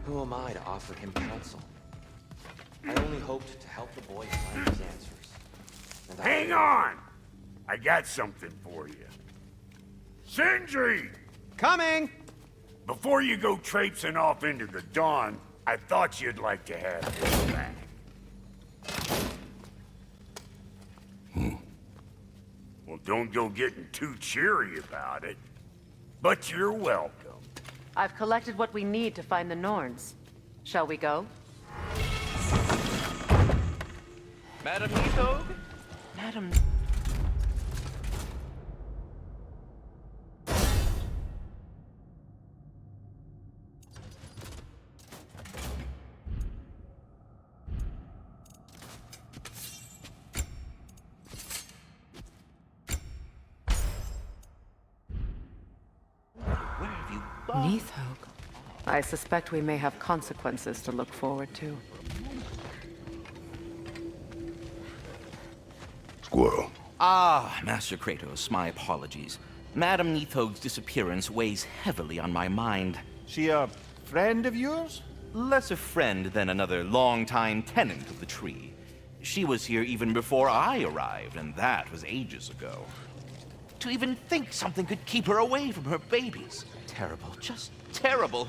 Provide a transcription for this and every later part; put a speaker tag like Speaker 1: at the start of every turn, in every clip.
Speaker 1: Who am I to offer him counsel? I only hoped to help the boy find his answers. And
Speaker 2: Hang on! I got something for you. Sindri!
Speaker 3: Coming!
Speaker 2: Before you go traipsing off into the dawn, I thought you'd like to have this back. Well, don't go getting too cheery about it. But you're welcome.
Speaker 4: I've collected what we need to find the Norns. Shall we go?
Speaker 1: Madam Nithog?
Speaker 4: Madam... Nithog. I suspect we may have consequences to look forward to.
Speaker 5: Squirrel.
Speaker 6: Ah, Master Kratos, my apologies. Madam Nithog's disappearance weighs heavily on my mind.
Speaker 3: She a friend of yours?
Speaker 6: Less a friend than another longtime tenant of the tree. She was here even before I arrived, and that was ages ago. To even think something could keep her away from her babies. Terrible, just terrible.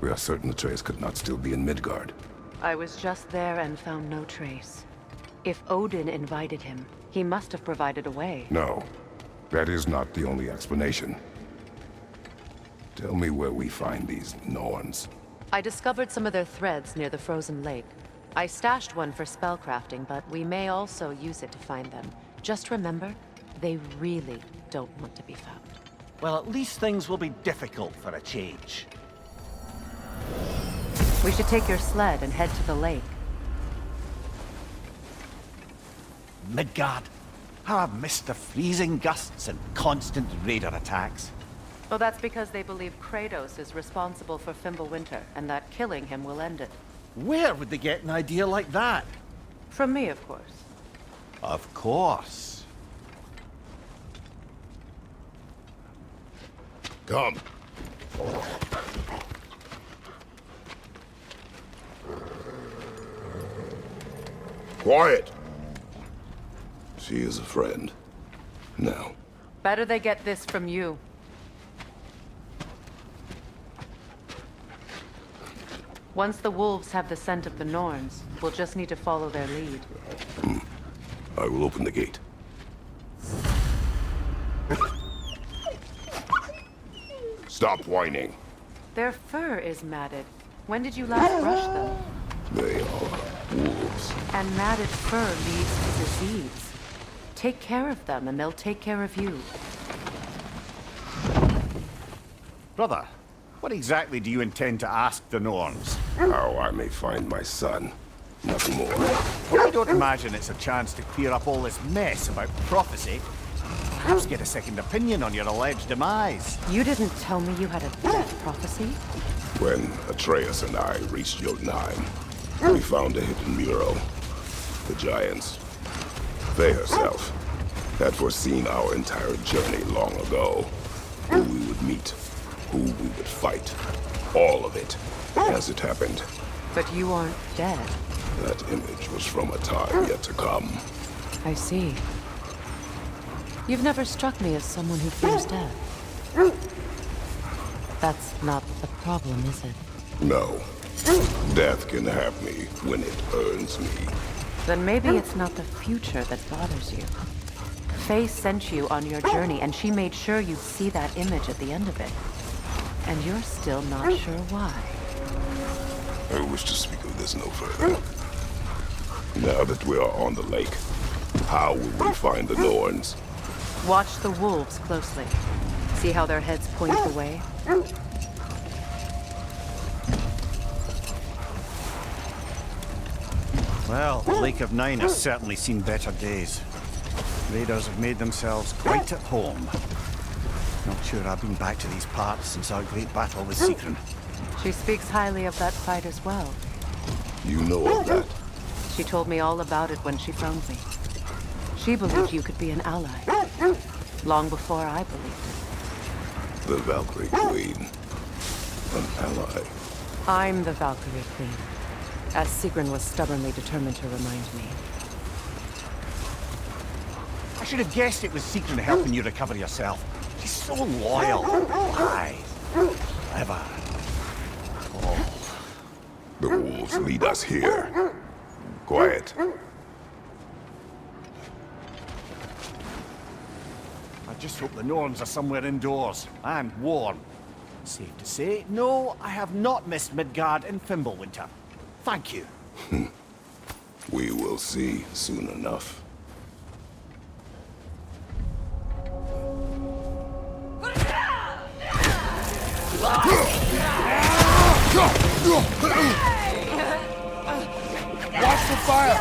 Speaker 5: We are certain Atreus could not still be in Midgard.
Speaker 4: I was just there and found no trace. If Odin invited him, he must have provided a way.
Speaker 5: No, that is not the only explanation. Tell me where we find these Norns.
Speaker 4: I discovered some of their threads near the frozen lake. I stashed one for spellcrafting, but we may also use it to find them. Just remember, they really don't want to be found.
Speaker 3: Well, at least things will be difficult for a change.
Speaker 4: We should take your sled and head to the lake.
Speaker 3: Midgard. How I've missed the freezing gusts and constant raider attacks.
Speaker 4: Well, that's because they believe Kratos is responsible for Fimbulwinter, and that killing him will end it.
Speaker 3: Where would they get an idea like that?
Speaker 4: From me, of course.
Speaker 3: Of course.
Speaker 5: Come. Quiet! She is a friend. Now.
Speaker 4: Better they get this from you. Once the wolves have the scent of the Norns, we'll just need to follow their lead.
Speaker 5: I will open the gate. Stop whining.
Speaker 4: Their fur is matted. When did you last brush them?
Speaker 5: They are wolves.
Speaker 4: And matted fur leads to disease. Take care of them, and they'll take care of you.
Speaker 3: Brother, what exactly do you intend to ask the Norns?
Speaker 5: How I may find my son. Nothing more.
Speaker 3: I don't imagine it's a chance to clear up all this mess about prophecy. Perhaps get a second opinion on your alleged demise.
Speaker 4: You didn't tell me you had a death prophecy?
Speaker 5: When Atreus and I reached Jotunheim, we found a hidden mural. The giants, they herself, had foreseen our entire journey long ago. Who we would meet, who we would fight. All of it, as it happened.
Speaker 4: But you aren't dead.
Speaker 5: That image was from a time yet to come.
Speaker 4: I see. You've never struck me as someone who fears death. That's not the problem, is it?
Speaker 5: No. Death can have me when it earns me.
Speaker 4: Then maybe it's not the future that bothers you. Faye sent you on your journey, and she made sure you'd see that image at the end of it. And you're still not sure why.
Speaker 5: I wish to speak of this no further. Now that we are on the lake, how will we find the Norns?
Speaker 4: Watch the wolves closely. See how their heads point the way?
Speaker 3: Well, the Lake of Nine has certainly seen better days. Raiders have made themselves quite at home. Not sure I've been back to these parts since our great battle with Sigrun.
Speaker 4: She speaks highly of that fight as well.
Speaker 5: You know of that?
Speaker 4: She told me all about it when she found me. She believed you could be an ally. Long before I believed it.
Speaker 5: The Valkyrie Queen. An ally.
Speaker 4: I'm the Valkyrie Queen, as Sigrun was stubbornly determined to remind me.
Speaker 3: I should have guessed it was Sigrun helping you recover yourself. She's so loyal, wise, clever.
Speaker 5: The wolves lead us here. Quiet.
Speaker 3: I just hope the Norns are somewhere indoors and warm. Safe to say, no, I have not missed Midgard in Fimbulwinter. Thank you.
Speaker 5: We will see soon enough.
Speaker 2: Watch the fire!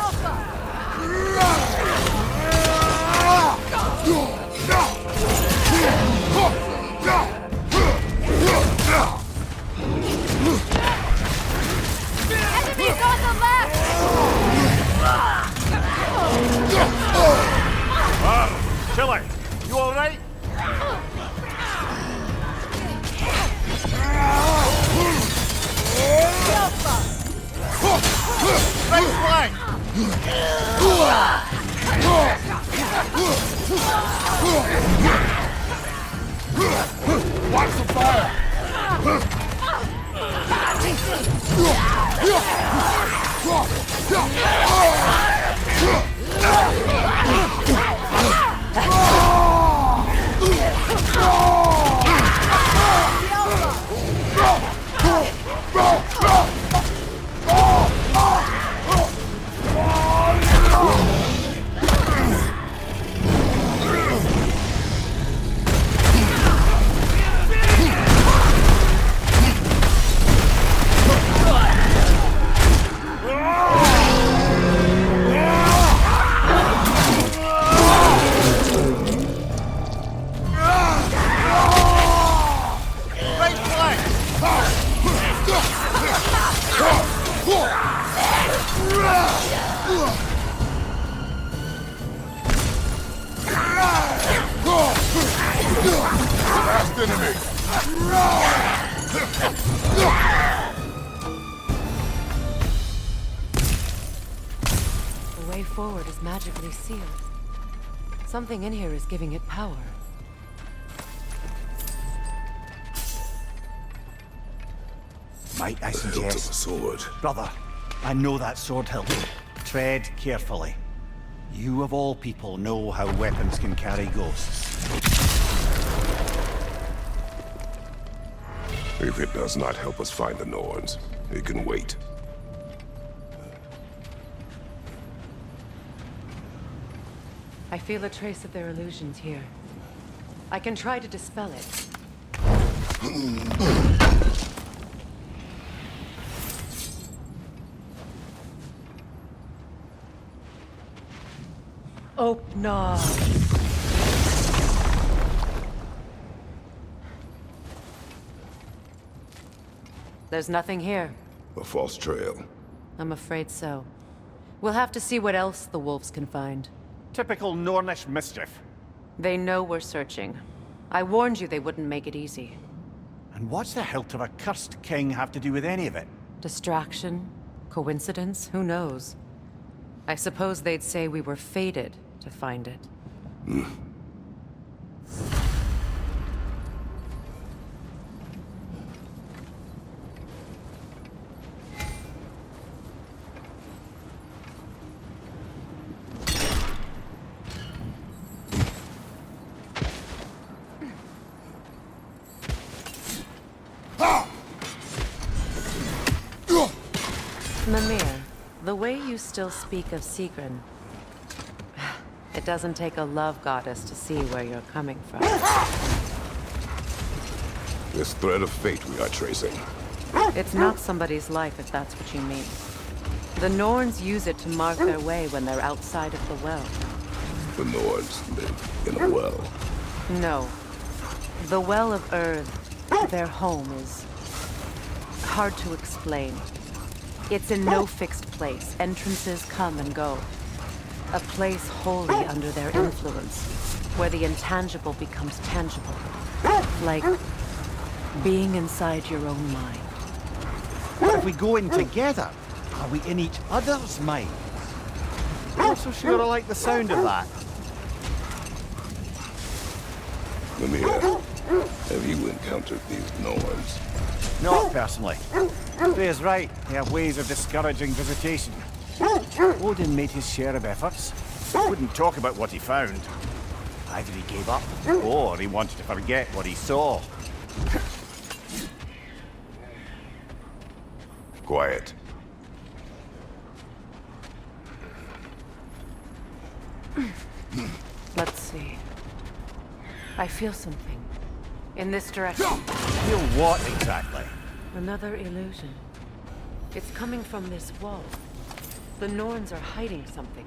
Speaker 7: Enemies on the left!
Speaker 3: Chili, you alright? Right flank!
Speaker 2: Watch the fire! Last enemy!
Speaker 4: The way forward is magically sealed. Something in here is giving it power.
Speaker 3: Might I
Speaker 5: The hilt of a
Speaker 3: suggest,
Speaker 5: sword.
Speaker 3: brother, I know that sword hilt. Tread carefully. You of all people know how weapons can carry ghosts.
Speaker 5: If it does not help us find the Norns, it can wait.
Speaker 4: I feel a trace of their illusions here. I can try to dispel it. Oh, no. There's nothing here.
Speaker 5: A false trail.
Speaker 4: I'm afraid so. We'll have to see what else the wolves can find.
Speaker 3: Typical Nornish mischief.
Speaker 4: They know we're searching. I warned you they wouldn't make it easy.
Speaker 3: And what's the hilt of a cursed king have to do with any of it?
Speaker 4: Distraction? Coincidence? Who knows? I suppose they'd say we were fated to find it. Mimir, the way you still speak of Sigrun... It doesn't take a love goddess to see where you're coming from.
Speaker 5: This thread of fate we are tracing.
Speaker 4: It's not somebody's life, if that's what you mean. The Norns use it to mark their way when they're outside of the well.
Speaker 5: The Nords live in a well.
Speaker 4: No. The Well of Earth, their home, is hard to explain. It's in no fixed place. Entrances come and go. A place wholly under their influence, where the intangible becomes tangible. Like being inside your own mind.
Speaker 3: If we go in together, are we in each other's mind? Not so sure I like the sound of that.
Speaker 5: Mimir, have you encountered these Norns?
Speaker 3: Not personally. Freya's right. They have ways of discouraging visitation. Odin made his share of efforts. Wouldn't talk about what he found. Either he gave up, or he wanted to forget what he saw.
Speaker 5: Quiet.
Speaker 4: Let's see. I feel something. In this direction.
Speaker 3: Feel what exactly?
Speaker 4: Another illusion. It's coming from this wall. The Norns are hiding something.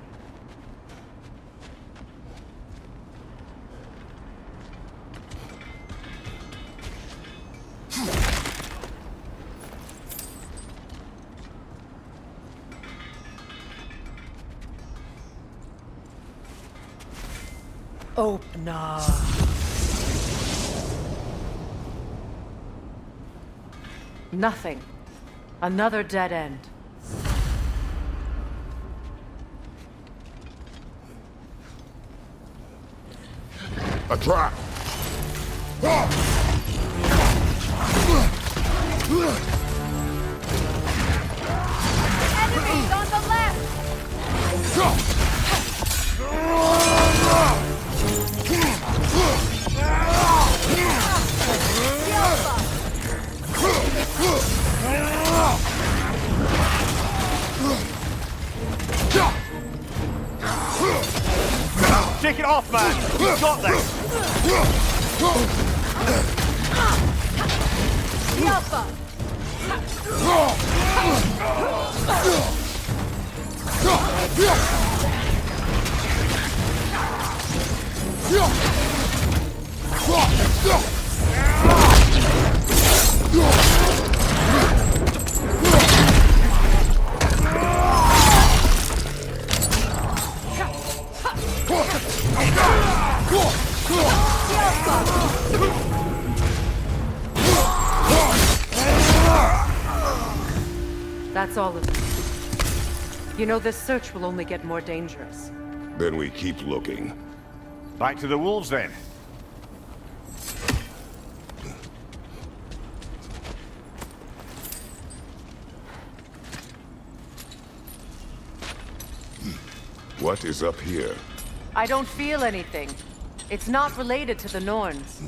Speaker 4: Open up. Nothing. Another dead end.
Speaker 5: A trap!
Speaker 7: Enemies on the left!
Speaker 3: Take it off, man! You've got this!
Speaker 7: Alpha!
Speaker 4: That's all of them. You know, this search will only get more dangerous.
Speaker 5: Then we keep looking.
Speaker 3: Back to the wolves, then.
Speaker 5: What is up here?
Speaker 4: I don't feel anything. It's not related to the Norns.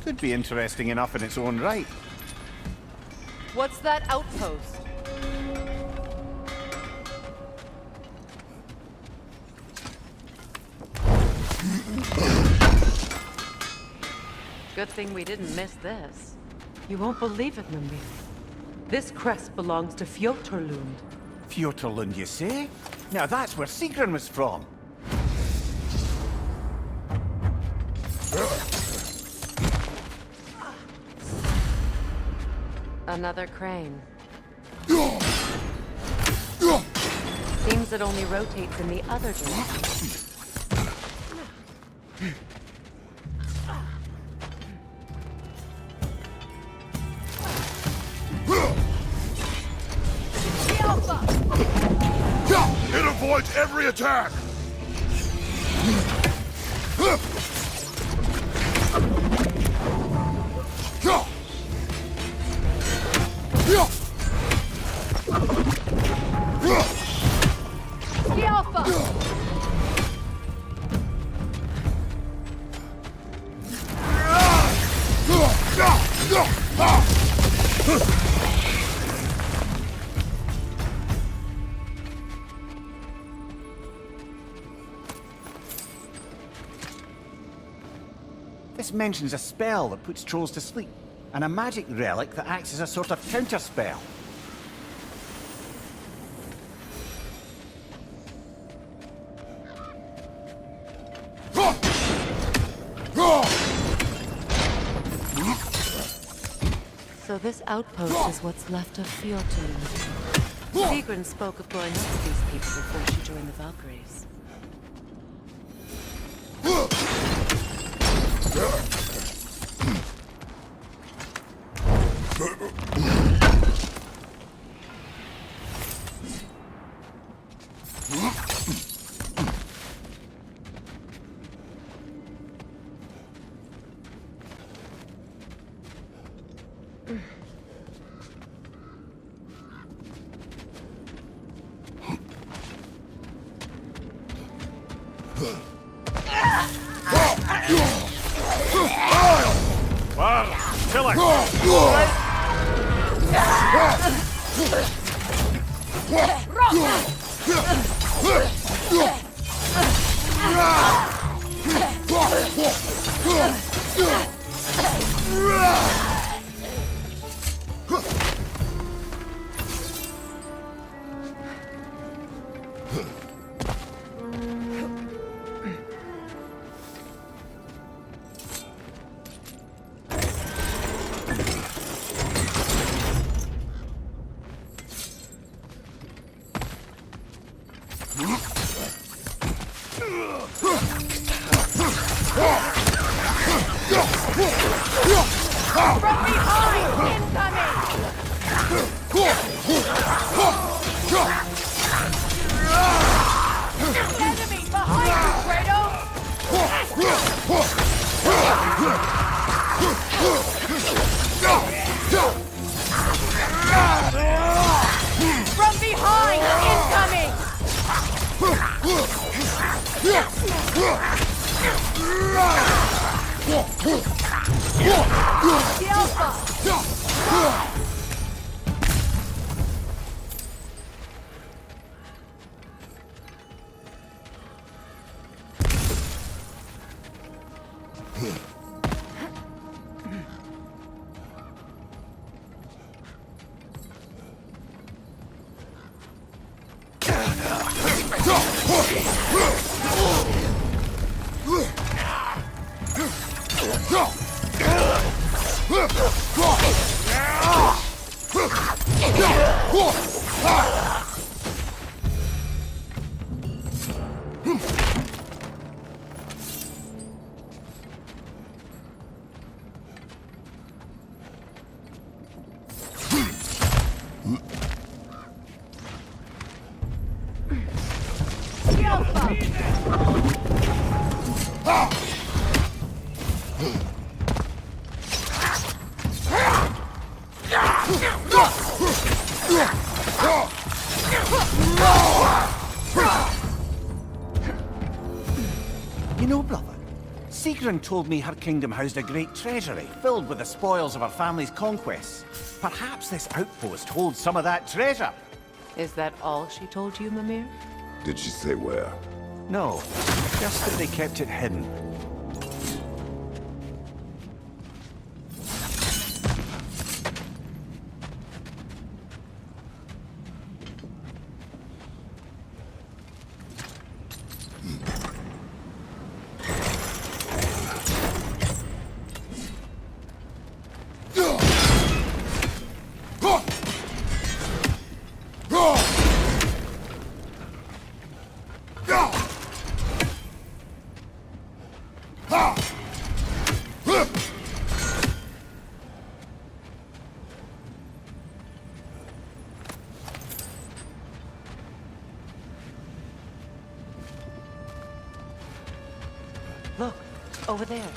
Speaker 3: Could be interesting enough in its own right.
Speaker 4: What's that outpost? Good thing we didn't miss this. You won't believe it, Mimir. This crest belongs to Fjotorlund.
Speaker 3: Fjotorlund, you say? Now that's where Sigrun was from.
Speaker 4: Another crane. Seems it only rotates in the other direction.
Speaker 5: It avoids every attack!
Speaker 3: This mentions a spell that puts trolls to sleep, and a magic relic that acts as a sort of counterspell.
Speaker 4: So this outpost is what's left of Fjortun. Sigrun spoke of going up to these people before she joined the Valkyries.
Speaker 3: You know, brother, Sigrun told me her kingdom housed a great treasury filled with the spoils of her family's conquests. Perhaps this outpost holds some of that treasure.
Speaker 4: Is that all she told you, Mimir?
Speaker 5: Did she say where?
Speaker 3: No, just that they kept it hidden.
Speaker 4: Look, over there.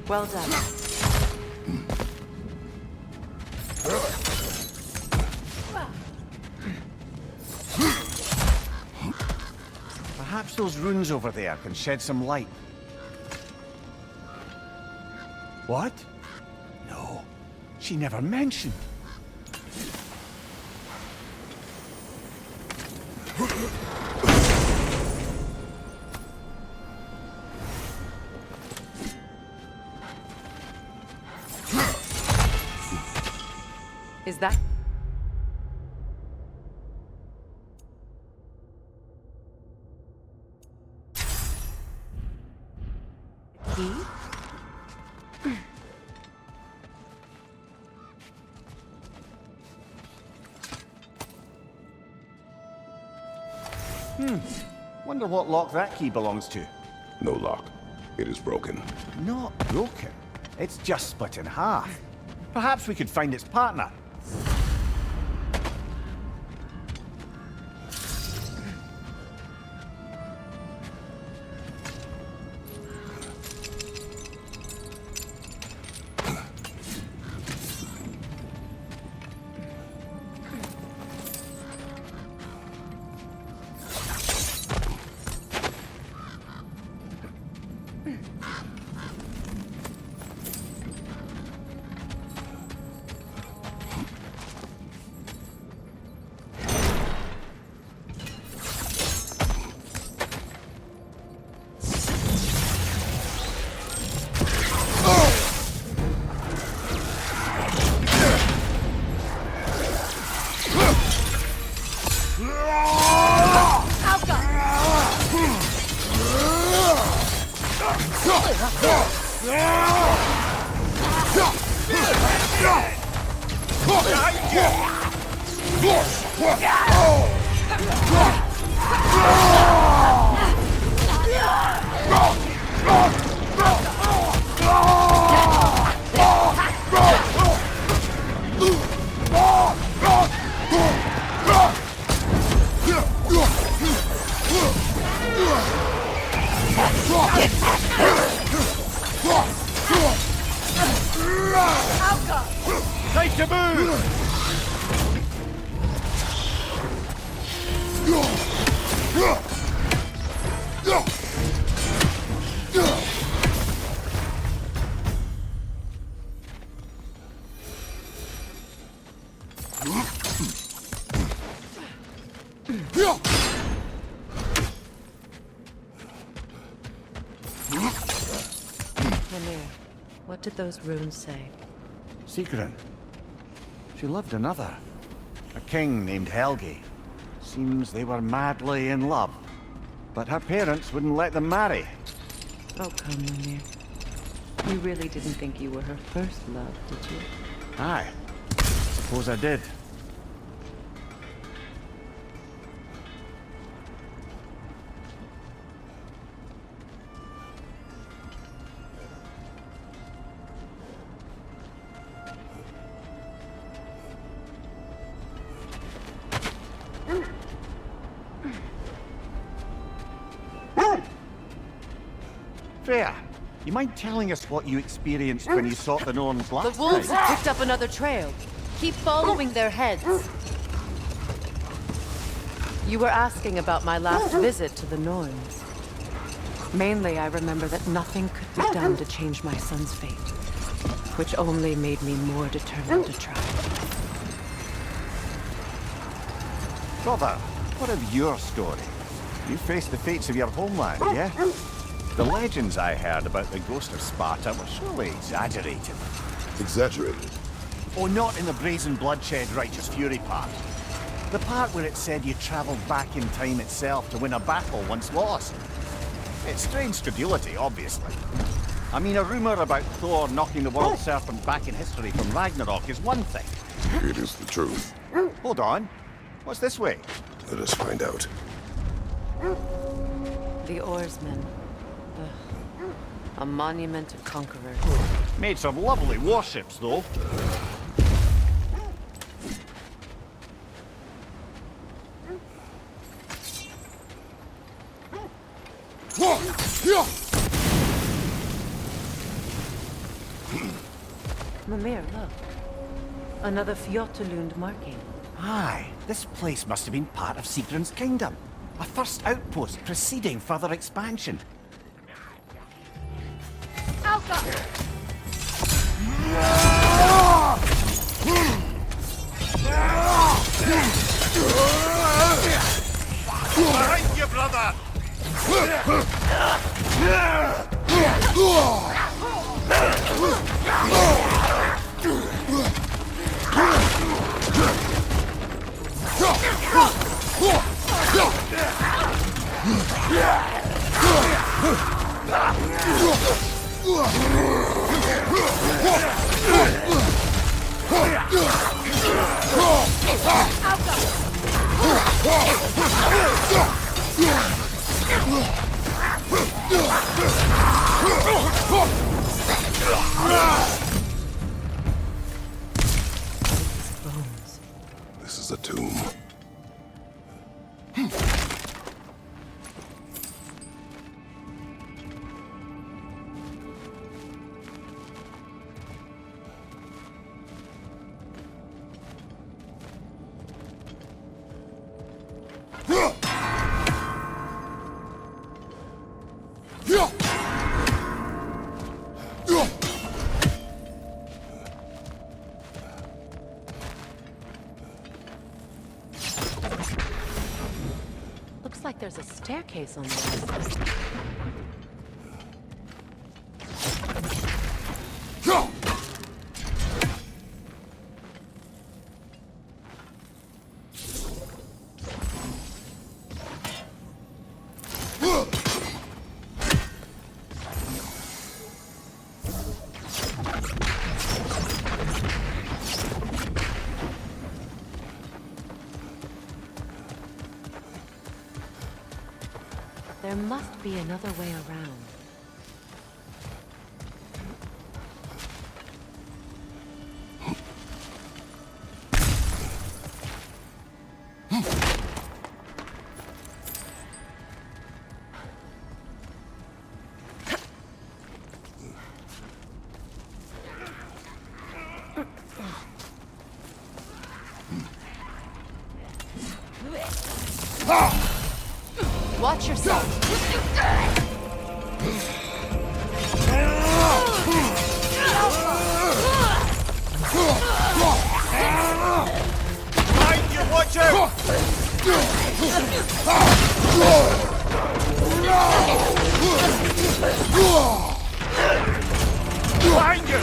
Speaker 4: Well done.
Speaker 3: Perhaps those runes over there can shed some light. What? No, she never mentioned.
Speaker 4: Is that... Key?
Speaker 3: Wonder what lock that key belongs to.
Speaker 5: No lock. It is broken.
Speaker 3: Not broken. It's just split in half. Perhaps we could find its partner. Time to move!
Speaker 4: Mimir, what did those runes say?
Speaker 3: Sigrun. She loved another. A king named Helgi. Seems they were madly in love. But her parents wouldn't let them marry.
Speaker 4: Oh, come, Mimir. You really didn't think you were her first love, did you?
Speaker 3: Aye. Suppose I did. Freya, you mind telling us what you experienced when you sought the Norns
Speaker 4: The
Speaker 3: last
Speaker 4: wolves
Speaker 3: time?
Speaker 4: have picked up another trail. Keep following their heads. You were asking about my last visit to the Norns. Mainly, I remember that nothing could be done to change my son's fate, which only made me more determined to try.
Speaker 3: Brother, what of your story? You faced the fates of your homeland, yeah? The legends I heard about the ghost of Sparta were surely exaggerated.
Speaker 5: Exaggerated.
Speaker 3: Oh, not in the brazen bloodshed righteous fury part. The part where it said you travelled back in time itself to win a battle once lost. It's strange credulity, obviously. I mean, a rumour about Thor knocking the world serpent back in history from Ragnarok is one thing.
Speaker 5: It is the truth.
Speaker 3: Hold on. What's this way?
Speaker 5: Let us find out.
Speaker 4: The oarsmen. A monument to conquerors.
Speaker 3: Made some lovely warships, though.
Speaker 4: Mimir, look. Another Fjotalund marking.
Speaker 3: Aye, this place must have been part of Sigrun's kingdom. A first outpost preceding further expansion.
Speaker 7: Alka!
Speaker 3: Behind you, brother!
Speaker 5: This is a tomb.
Speaker 4: Looks like there's a staircase on this. There must be another way around. Watch yourself.
Speaker 3: Behind you, watch out! Behind you!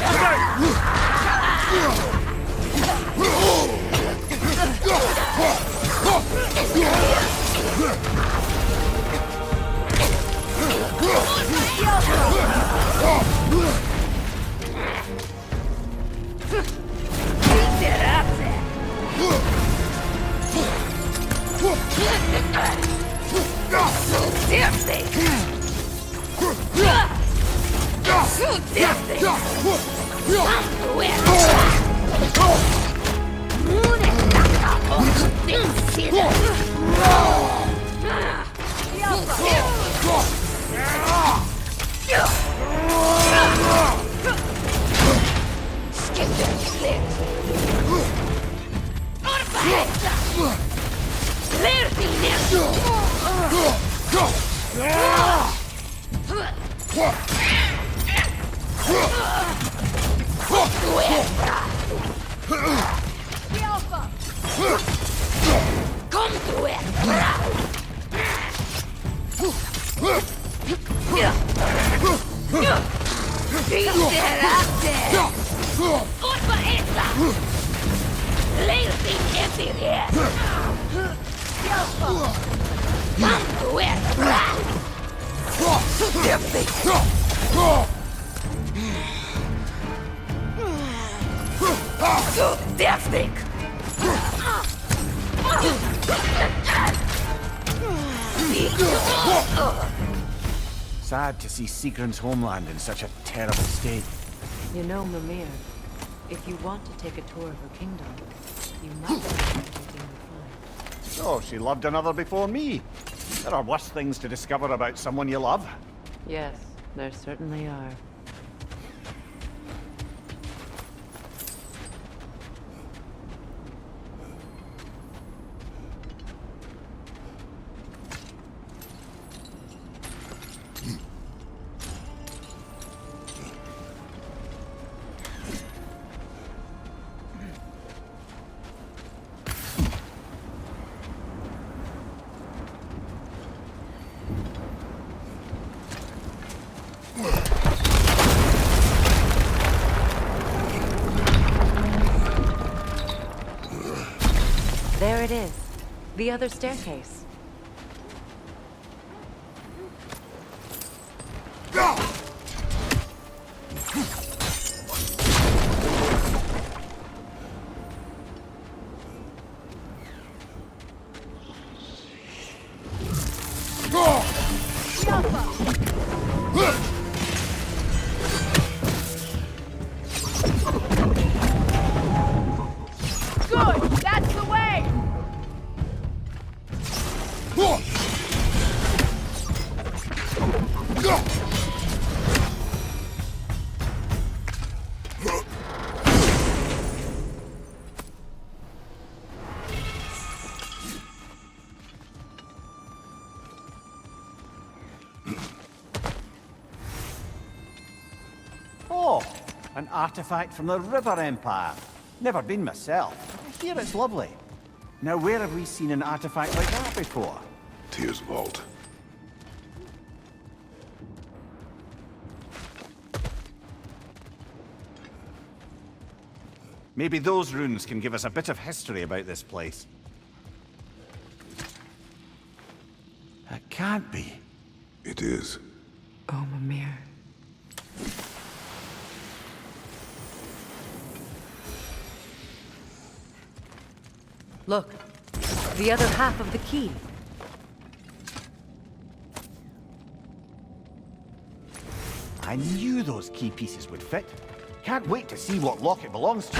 Speaker 3: Sad to see Sigrun's homeland in such a terrible state.
Speaker 4: You know, Mimir, if you want to take a tour of her kingdom, you must take everything you find.
Speaker 3: Oh, she loved another before me. There are worse things to discover about someone you love.
Speaker 4: Yes, there certainly are. it is. The other staircase.
Speaker 7: Good! That's the way!
Speaker 3: Oh, an artifact from the River Empire. Never been myself. I hear it's lovely. Now, where have we seen an artifact like that before?
Speaker 5: Tyr's vault.
Speaker 3: Maybe those runes can give us a bit of history about this place. That can't be.
Speaker 5: It is.
Speaker 4: Oh, Mimir. Look, the other half of the key.
Speaker 3: I knew those key pieces would fit. Can't wait to see what lock it belongs to.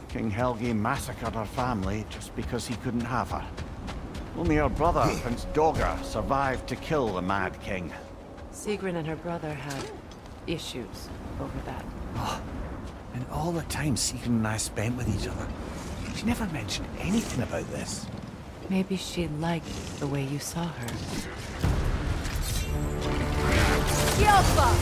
Speaker 3: King Helge massacred her family just because he couldn't have her. Only her brother, Prince Dogger, survived to kill the Mad King.
Speaker 4: Sigrun and her brother had issues over that.
Speaker 3: And all the time Sigrun and I spent with each other, she never mentioned anything about this.
Speaker 4: Maybe she liked the way you saw her.
Speaker 7: Yelpa!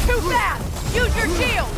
Speaker 7: Too fast! Use your shield!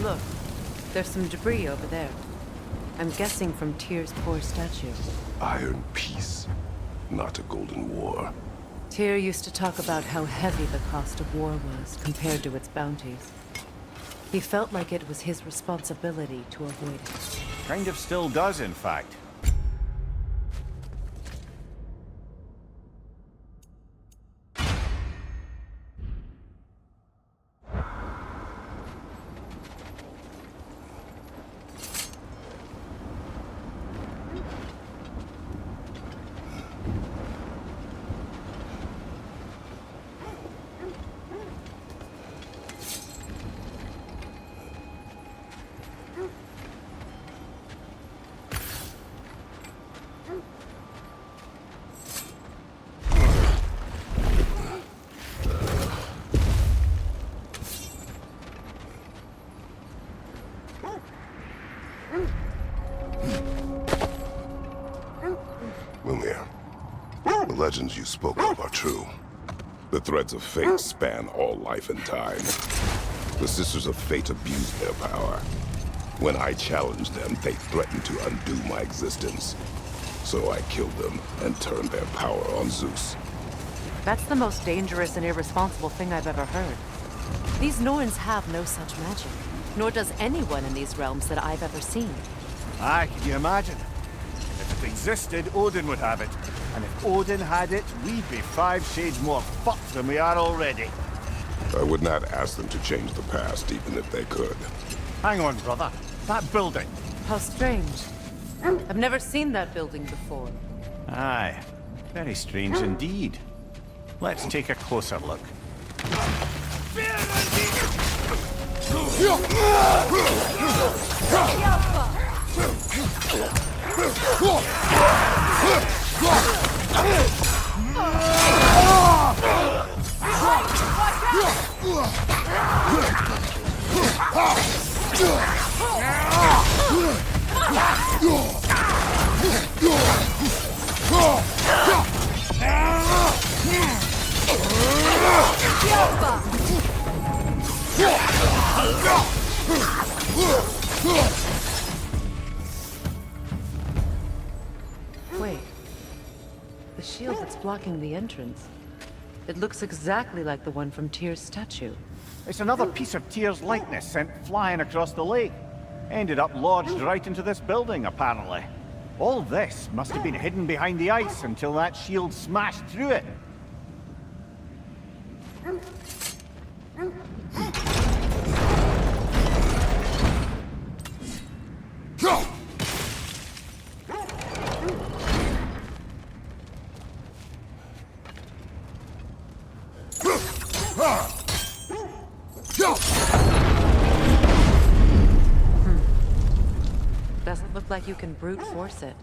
Speaker 4: Look, there's some debris over there. I'm guessing from Tyr's poor statue.
Speaker 5: Iron peace, not a golden war.
Speaker 4: Tyr used to talk about how heavy the cost of war was compared to its bounties. He felt like it was his responsibility to avoid it.
Speaker 3: Kind of still does, in fact.
Speaker 5: Mimir, the legends you spoke of are true. The threads of fate span all life and time. The Sisters of Fate abused their power. When I challenged them, they threatened to undo my existence. So I killed them and turned their power on Zeus.
Speaker 4: That's the most dangerous and irresponsible thing I've ever heard. These Norns have no such magic, nor does anyone in these realms that I've ever seen.
Speaker 3: Aye, can you imagine? If it existed, Odin would have it. And if Odin had it, we'd be 5 shades more fucked than we are already.
Speaker 5: I would not ask them to change the past, even if they could.
Speaker 3: Hang on, brother. That building.
Speaker 4: How strange. I've never seen that building before.
Speaker 3: Aye, very strange indeed. Let's take a closer look.
Speaker 4: Wait. The shield that's blocking the entrance. It looks exactly like the one from Tyr's statue.
Speaker 3: It's another piece of Tyr's likeness sent flying across the lake. Ended up lodged right into this building, apparently. All this must have been hidden behind the ice until that shield smashed through it.
Speaker 4: Doesn't look like you can brute force it.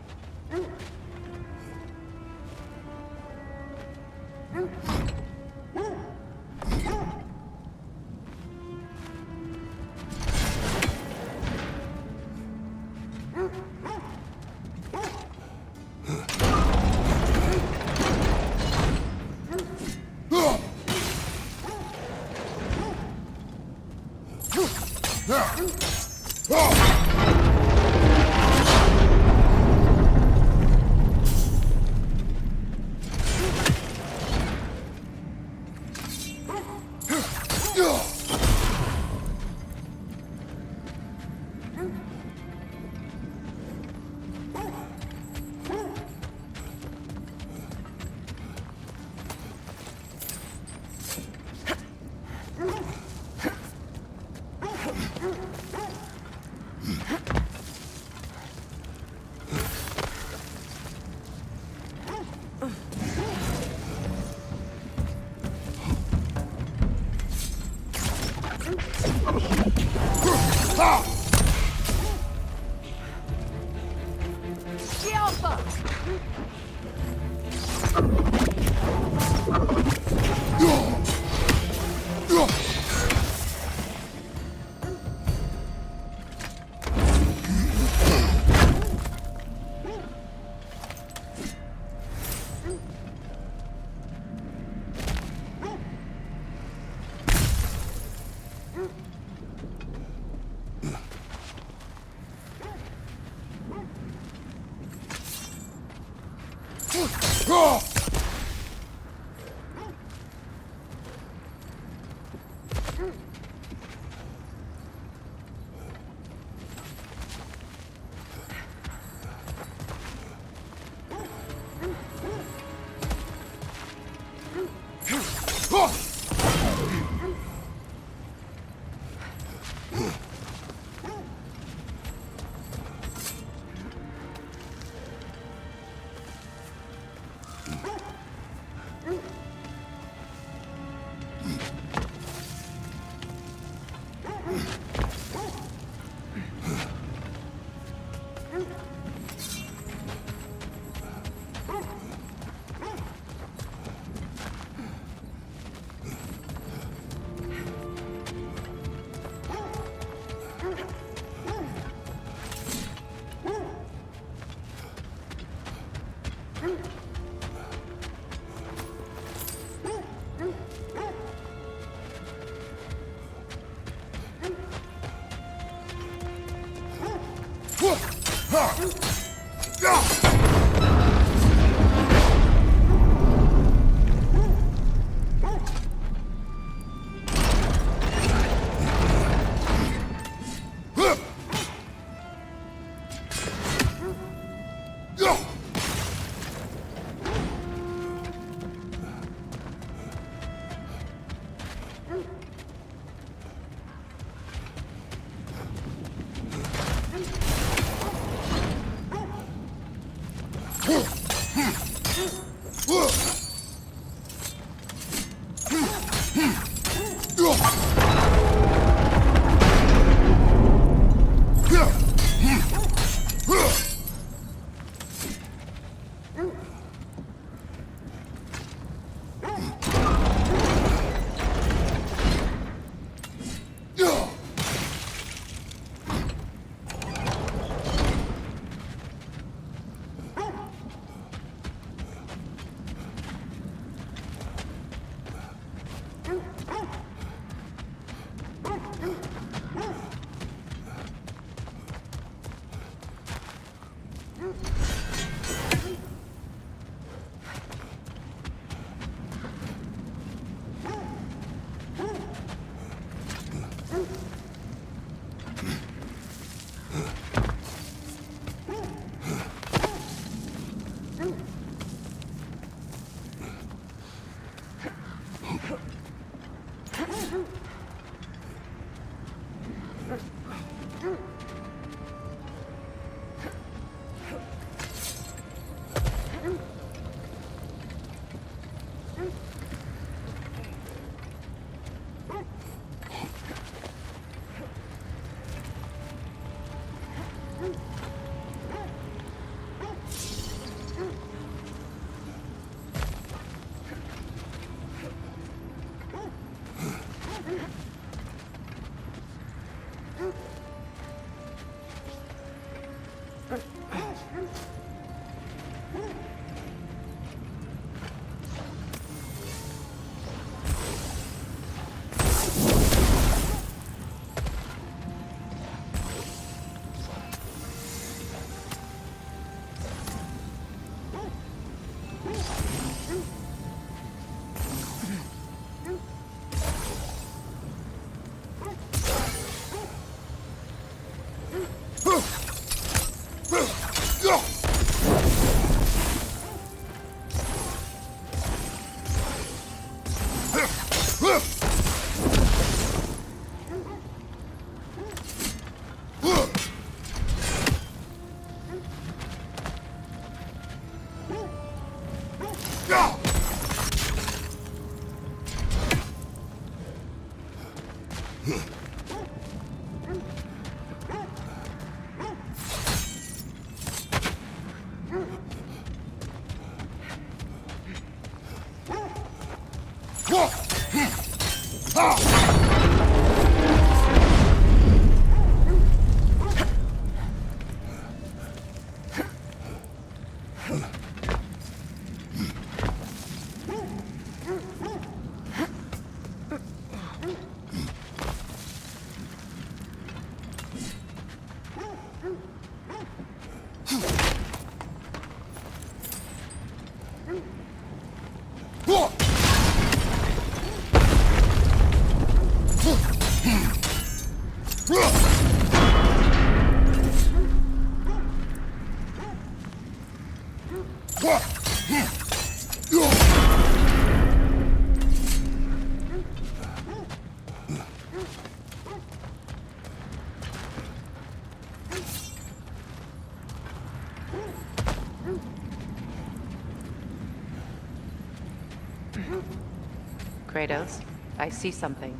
Speaker 4: Kratos, I see something.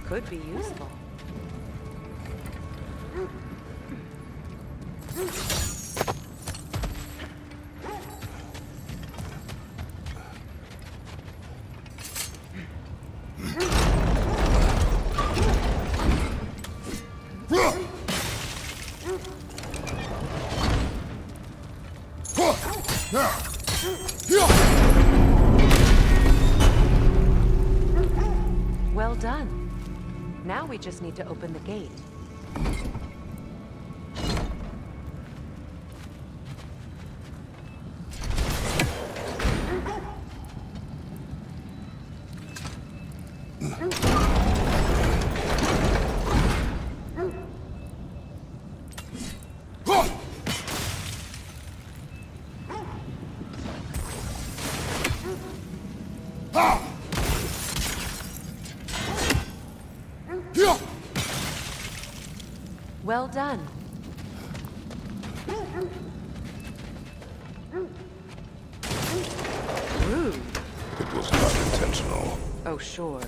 Speaker 4: Could be useful. Well done. Now we just need to open the gate. Well done. Rude.
Speaker 5: It was not intentional.
Speaker 4: Oh, sure.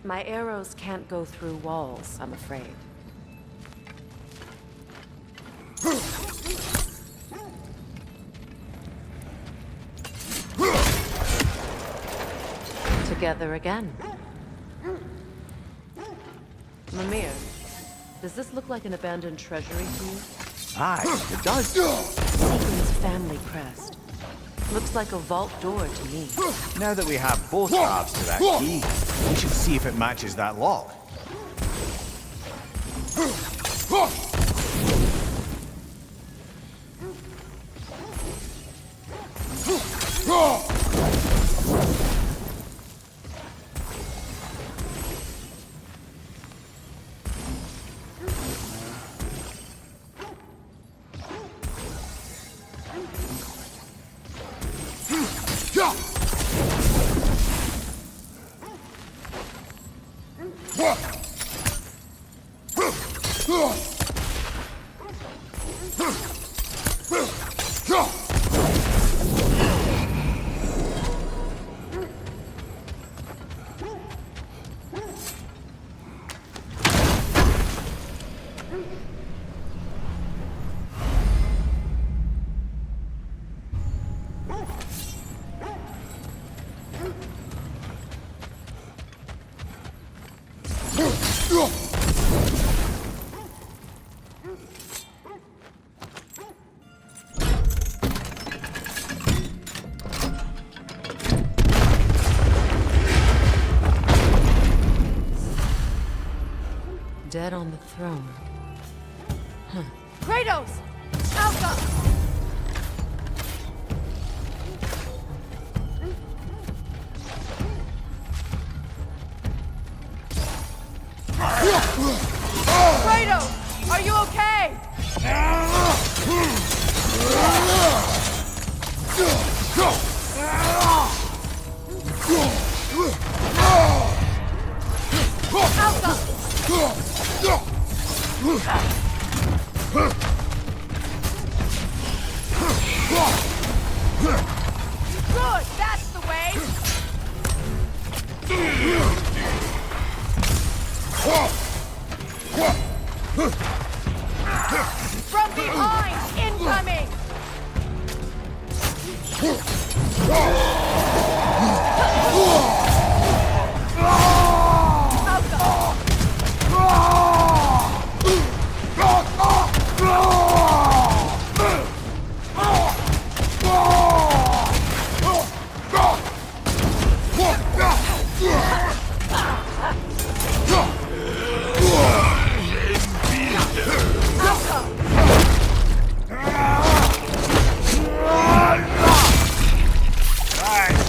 Speaker 4: My arrows can't go through walls, I'm afraid. Together again. Mimir, does this look like an abandoned treasury to you?
Speaker 3: Aye, it does.
Speaker 4: Satan's family crest. Looks like a vault door to me.
Speaker 3: Now that we have both halves to that key, we should see if it matches that lock.
Speaker 4: Dead on the throne.
Speaker 7: Kratos! Alka! Kratos! Are you okay? Good, that's the way! From behind! Incoming!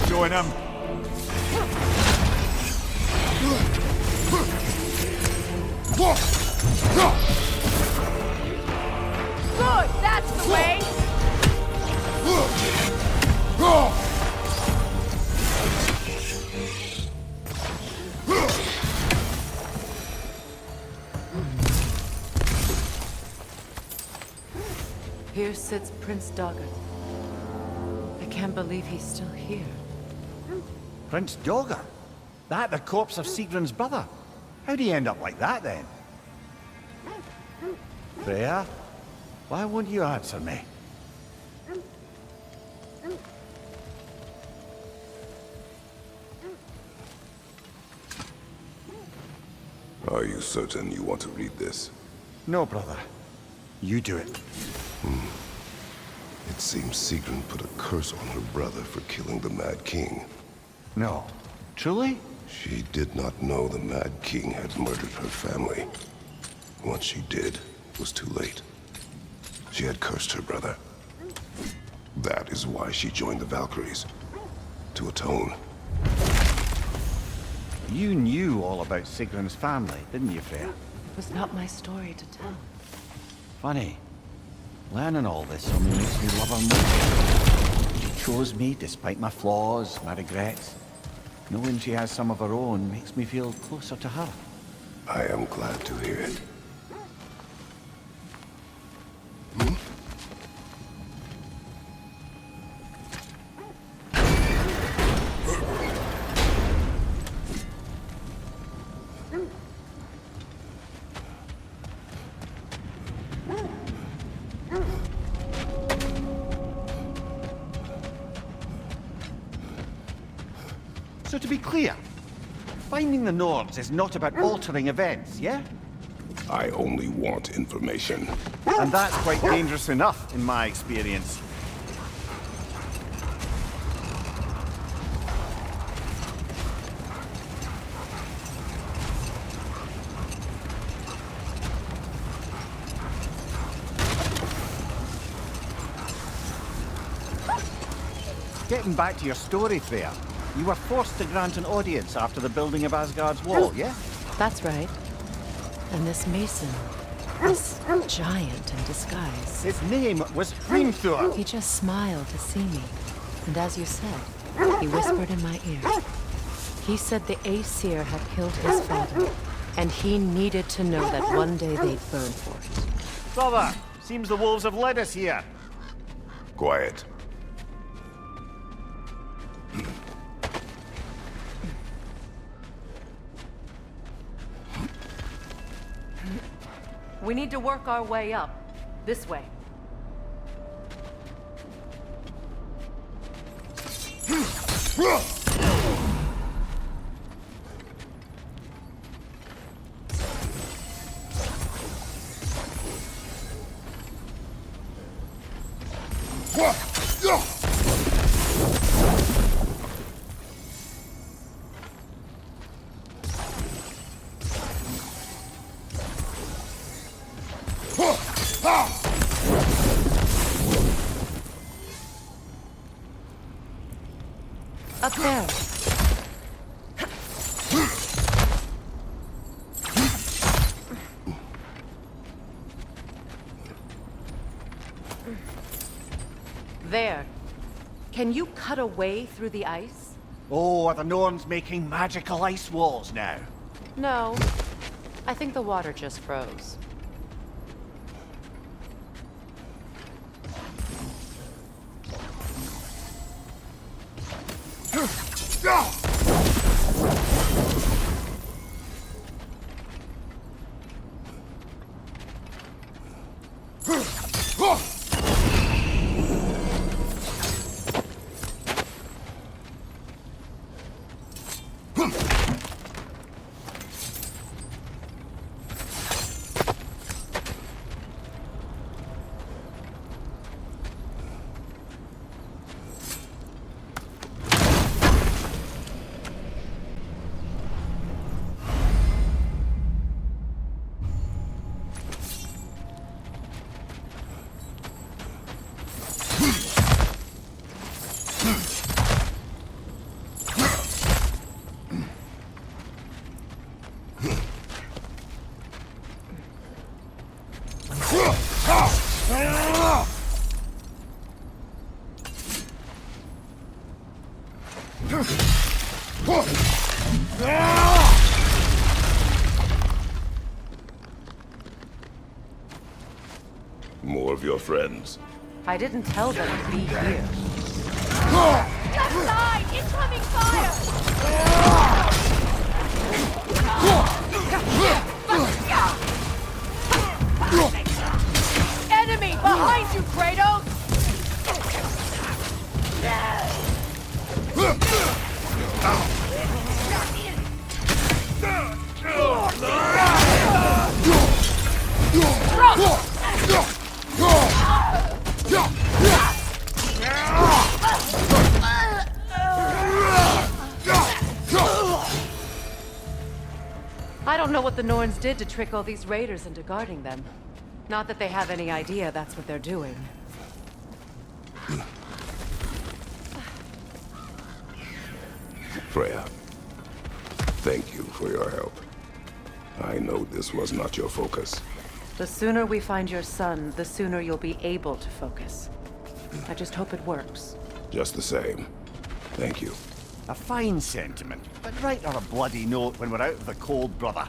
Speaker 3: Join him.
Speaker 7: Good, that's the way!
Speaker 4: Here sits Prince Dogger. I can't believe he's still here.
Speaker 3: Prince Dogger? That the corpse of Sigrun's brother? How'd he end up like that, then? Freya, why won't you answer me?
Speaker 5: Are you certain you want to read this?
Speaker 3: No, brother. You do it.
Speaker 5: It seems Sigrun put a curse on her brother for killing the Mad King.
Speaker 3: No. Truly?
Speaker 5: She did not know the Mad King had murdered her family. Once she did, it was too late. She had cursed her brother. That is why she joined the Valkyries. To atone.
Speaker 3: You knew all about Sigrun's family, didn't you, Freya?
Speaker 4: It was not my story to tell.
Speaker 3: Funny. Learning all this only makes me love her more. She chose me despite my flaws, my regrets. Knowing she has some of her own makes me feel closer to her.
Speaker 5: I am glad to hear it.
Speaker 3: So to be clear, finding the Nords is not about altering events, yeah?
Speaker 5: I only want information.
Speaker 3: And that's quite dangerous enough, in my experience. Getting back to your story, Freya, you were forced to grant an audience after the building of Asgard's wall, yeah?
Speaker 4: That's right. And this mason, this giant in disguise,
Speaker 3: His name was Hrimthur.
Speaker 4: he just smiled to see me. And as you said, he whispered in my ear. He said the Aesir had killed his father, and he needed to know that one day they'd burn for it.
Speaker 3: Brother, seems the wolves have led us here.
Speaker 5: Quiet.
Speaker 4: We need to work our way up. This way. Up there. There. Can you cut a way through the ice?
Speaker 3: Oh, are the Norns making magical ice walls now?
Speaker 4: No. I think the water just froze.
Speaker 5: More of your friends.
Speaker 4: I didn't tell them to be here.
Speaker 7: Left side! Incoming fire! Enemy behind you, Kratos!
Speaker 4: I don't know what the Norns did to trick all these raiders into guarding them. Not that they have any idea that's what they're doing.
Speaker 5: Freya, thank you for your help. I know this was not your focus.
Speaker 4: The sooner we find your son, the sooner you'll be able to focus. I just hope it works.
Speaker 5: Just the same, thank you.
Speaker 3: A fine sentiment, but write her a bloody note when we're out of the cold, brother.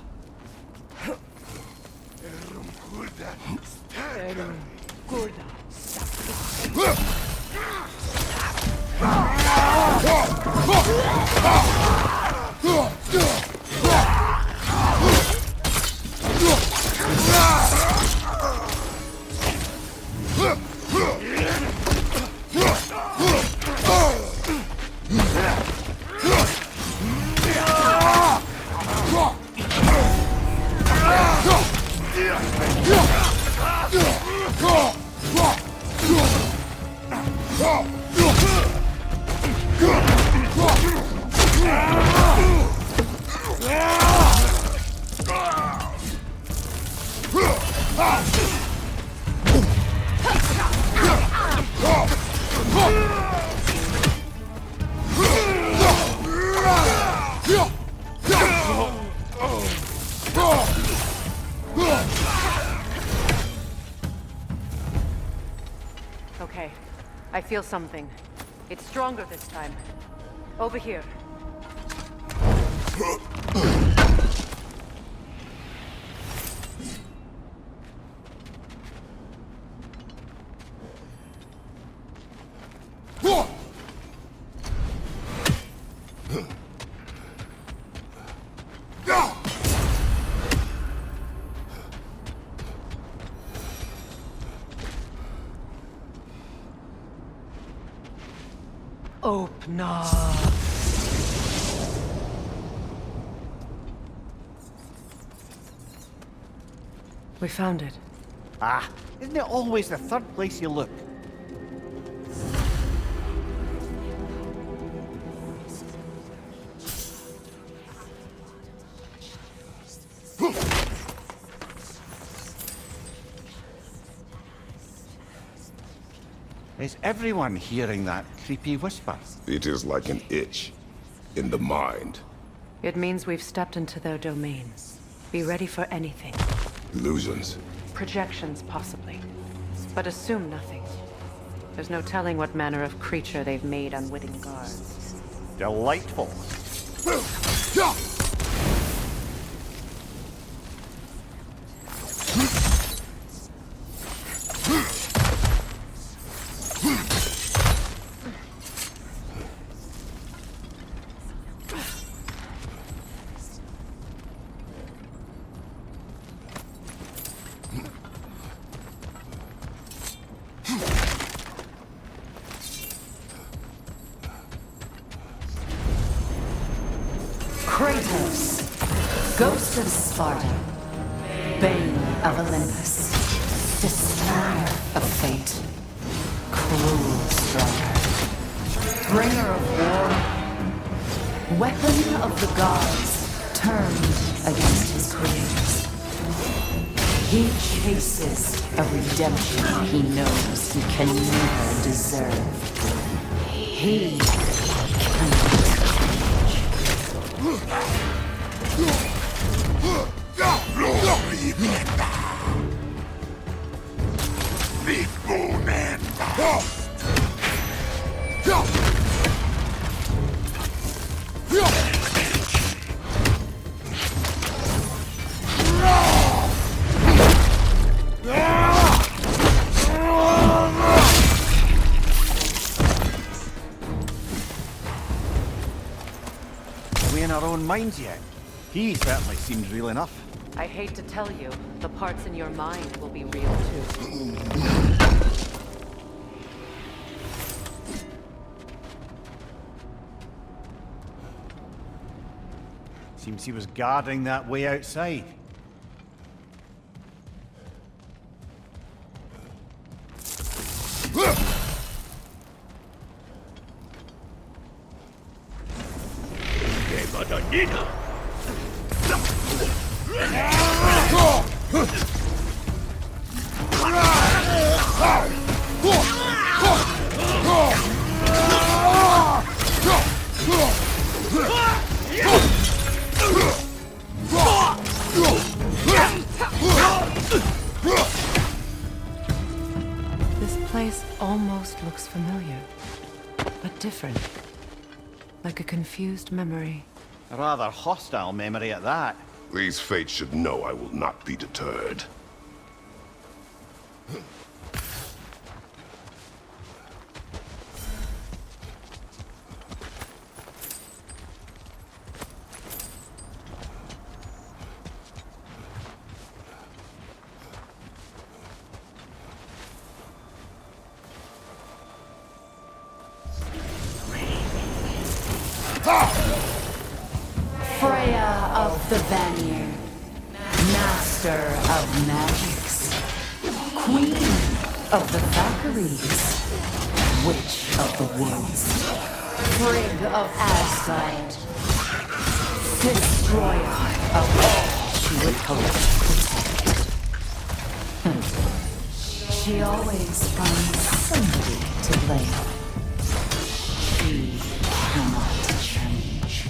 Speaker 4: Okay, I feel something. It's stronger this time. Over here. Open up. We found it.
Speaker 3: Ah, isn't it always the third place you look? Is everyone hearing that creepy whisper?
Speaker 5: It is like an itch in the mind.
Speaker 4: It means we've stepped into their domain. Be ready for anything.
Speaker 5: Illusions.
Speaker 4: Projections, possibly. But assume nothing. There's no telling what manner of creature they've made unwitting guards.
Speaker 3: Delightful.
Speaker 8: Kratos, Ghost of Sparta, Bane of Olympus, Destroyer of Fate, Cruel Striker, Bringer of War, Weapon of the Gods, turned against his creators. He chases a redemption he knows he can never deserve. He cannot.
Speaker 2: Big bull man.
Speaker 3: Are we in our own minds yet? He certainly seems real enough.
Speaker 4: I hate to tell you, the parts in your mind will be real too.
Speaker 3: Seems he was guarding that way outside.
Speaker 4: looks familiar, but different. Like a confused memory.
Speaker 3: A rather hostile memory at that.
Speaker 5: These fates should know I will not be deterred.
Speaker 8: Freya of the Vanir, Master of Magics, Queen of the Valkyries, Witch of the Woods, Frigg of Asgard, Destroyer of all she would hope to protect. She always finds somebody to blame. She cannot change.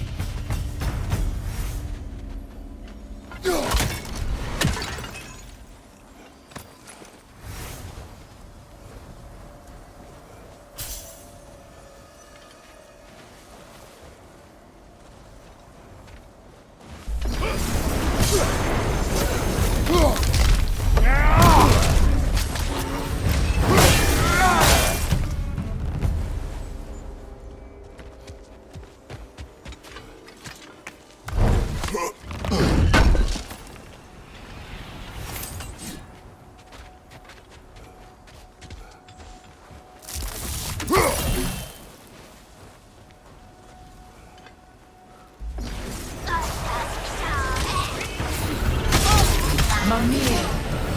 Speaker 8: Mimir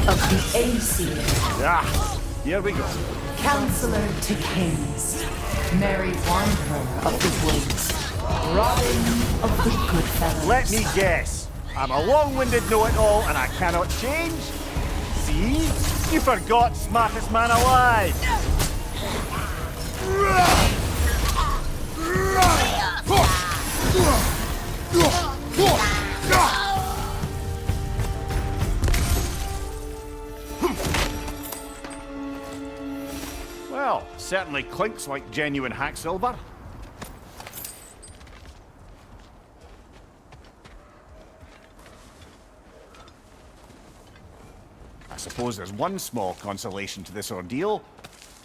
Speaker 8: of the Aesir,
Speaker 3: Ah, here we go.
Speaker 8: Counselor to Kings, Merry Wanderer of the Woods, Robin of the Goodfellas.
Speaker 3: Let me guess. I'm a long-winded know-it-all and I cannot change? See? You forgot smartest man alive. Well, certainly clinks like genuine hack silver. I suppose there's one small consolation to this ordeal.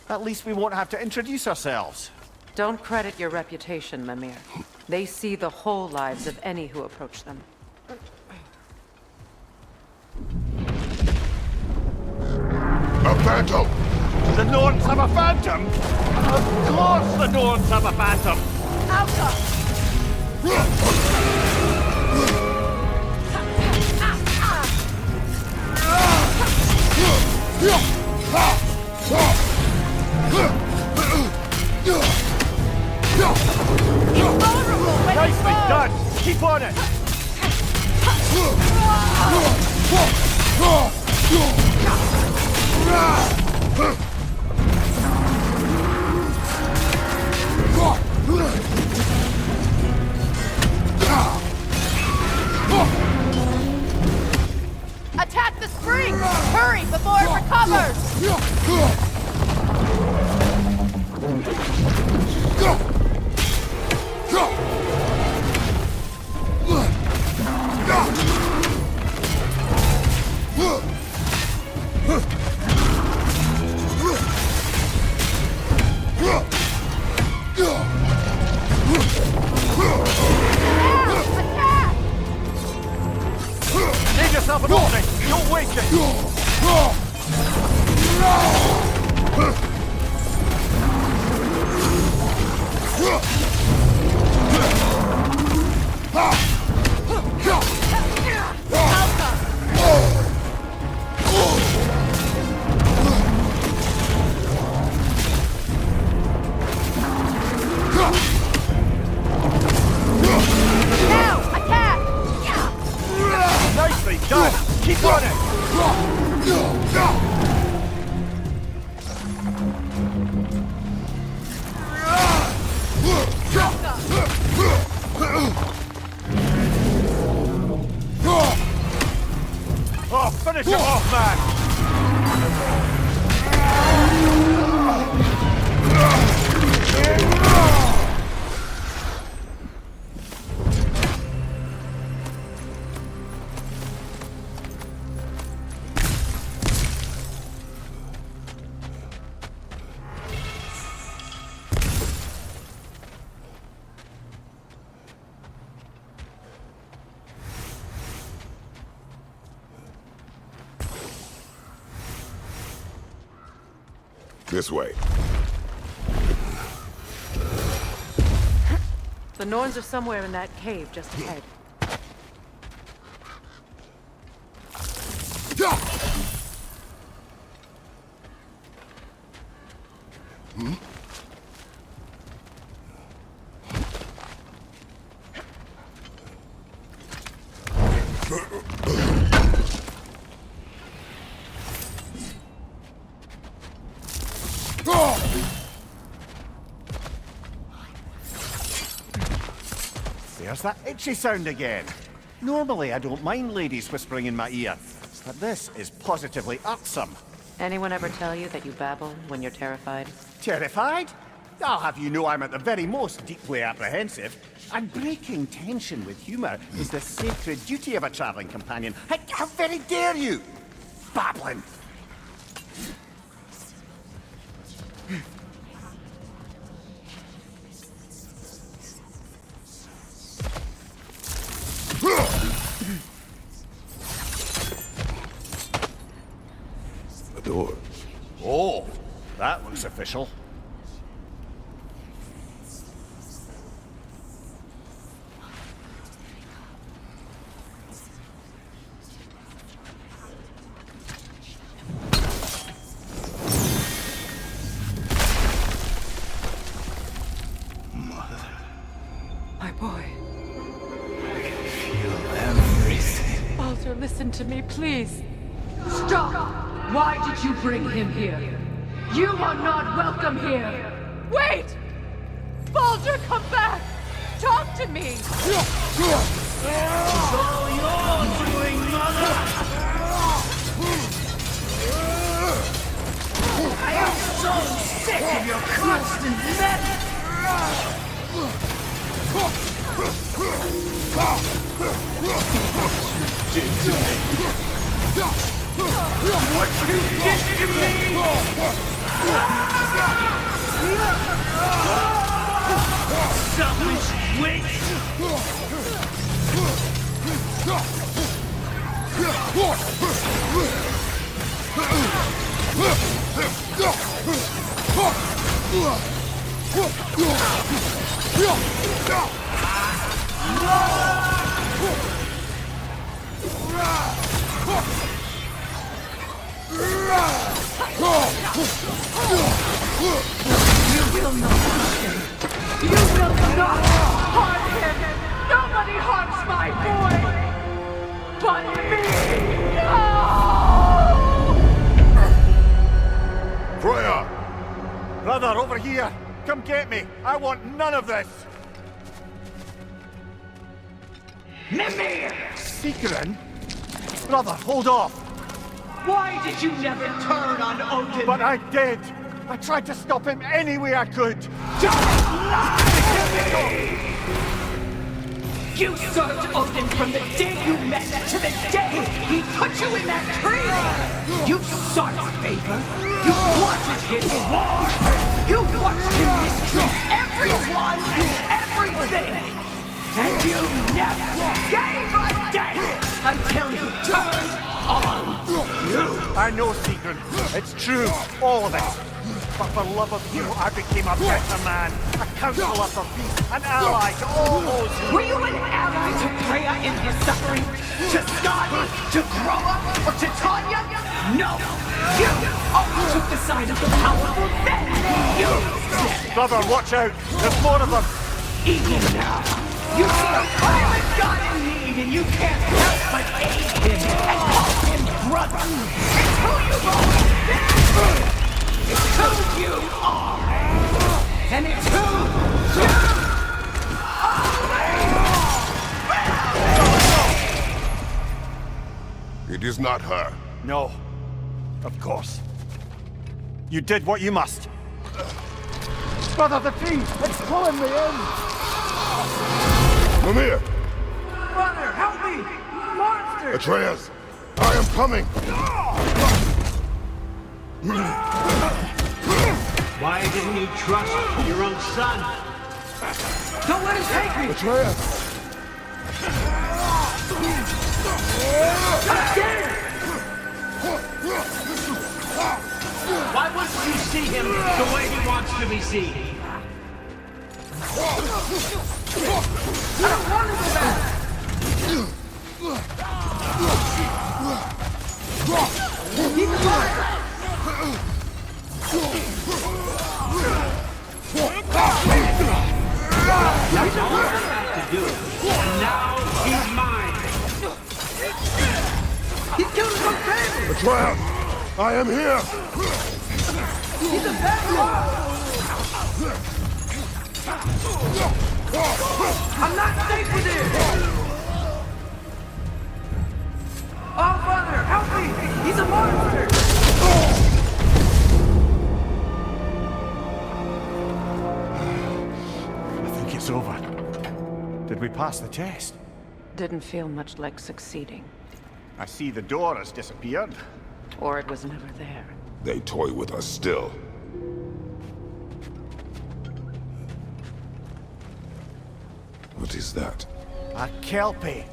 Speaker 3: At least we won't have to introduce ourselves.
Speaker 4: Don't credit your reputation, Mimir. They see the whole lives of any who approach them.
Speaker 5: A phantom!
Speaker 3: The Norns have a phantom! Of course the Norns have a phantom! Nicely done! Keep on it!
Speaker 7: Attack the spring! Hurry before it recovers!
Speaker 3: Save yourself an opening! Don't waste it!
Speaker 7: Now, attack!
Speaker 3: Nicely done! Keep on it! Oh, finish him off, man!
Speaker 5: This way.
Speaker 4: The Norns are somewhere in that cave just ahead.
Speaker 3: There's that itchy sound again. Normally I don't mind ladies whispering in my ear, but this is positively irksome.
Speaker 4: Anyone ever tell you that you babble when you're terrified?
Speaker 3: Terrified? I'll have you know I'm at the very most deeply apprehensive. And breaking tension with humour is the sacred duty of a travelling companion. How very dare you! Babbling!
Speaker 5: The door.
Speaker 3: Oh, that looks official.
Speaker 8: My boy.
Speaker 4: Baldur, listen to me, please.
Speaker 8: Stop! Why did you bring him here? You are not welcome here!
Speaker 7: Wait! Baldur, come back! Talk to me!
Speaker 8: I am so sick of your constant mess! What you did to me! Selfish witch! You will not touch him! You will not harm him! Nobody harms my boy! But me! No!
Speaker 5: Freya!
Speaker 3: Brother, over here! Come get me! I want none of this!
Speaker 8: Mimir!
Speaker 3: Sigrun? Brother, hold off!
Speaker 8: Why did you never turn on Odin?
Speaker 3: But I did! I tried to stop him any way I could!
Speaker 8: Don't lie to me! You served Odin from the day you met to the day he put you in that tree! You sought his favor! You wanted his war! You watched him mistreat everyone and everything! And you never gave a damn until you turned on you!
Speaker 3: I know, Sigrun. It's true. All of it. But for love of you, I became a better man. A counselor for peace. An ally to all those who...
Speaker 8: Were you an ally to Freya in her suffering? To Skadi? To Groa? Or to Tanya? No! You only took the side of the powerful, then you said,
Speaker 3: Brother, watch out. There's more of them.
Speaker 8: even now, you see a pirate god in need and you can't help but aid him and call him brother. It's who you've always been! It's who you are! And it's who you are!
Speaker 5: It is not her.
Speaker 3: No. Of course. You did what you must. Brother, the tree! It's pulling me in!
Speaker 5: Mimir!
Speaker 8: Brother, help me! Monster!
Speaker 5: Atreus! I am coming!
Speaker 9: Why didn't you trust your own son?
Speaker 8: Don't let him take me!
Speaker 5: Atreus!
Speaker 9: Why wouldn't you see him see. That's all I have to do. And now he's mine.
Speaker 8: He killed his own family!
Speaker 5: Betrayal! I am here!
Speaker 8: He's a bad boy! I'm not safe with him! Oh, Father, help me! He's a monster!
Speaker 3: I think it's over. Did we pass the test?
Speaker 4: Didn't feel much like succeeding.
Speaker 3: I see the door has disappeared.
Speaker 4: Or it was never there.
Speaker 5: They toy with us still. What is that?
Speaker 3: A Kelpie.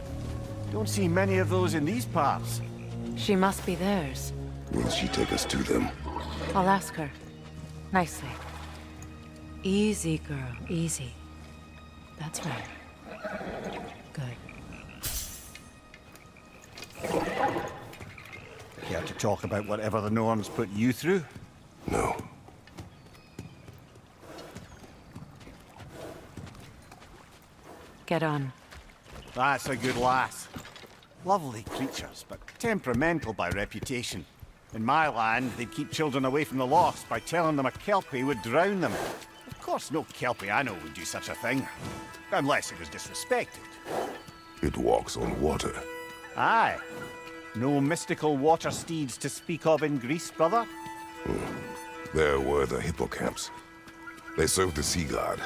Speaker 3: Don't see many of those in these parts.
Speaker 4: She must be theirs.
Speaker 5: Will she take us to them?
Speaker 4: I'll ask her. Nicely. Easy, girl. Easy. That's right. Good.
Speaker 3: Care to talk about whatever the Norns put you through?
Speaker 5: No.
Speaker 4: Get on.
Speaker 3: That's a good lass. Lovely creatures, but temperamental by reputation. In my land, they'd keep children away from the lost by telling them a Kelpie would drown them. Of course, no Kelpie I know would do such a thing. Unless it was disrespected.
Speaker 5: It walks on water.
Speaker 3: Aye. No mystical water steeds to speak of in Greece, brother?
Speaker 5: There were the hippocamps. They served the sea god.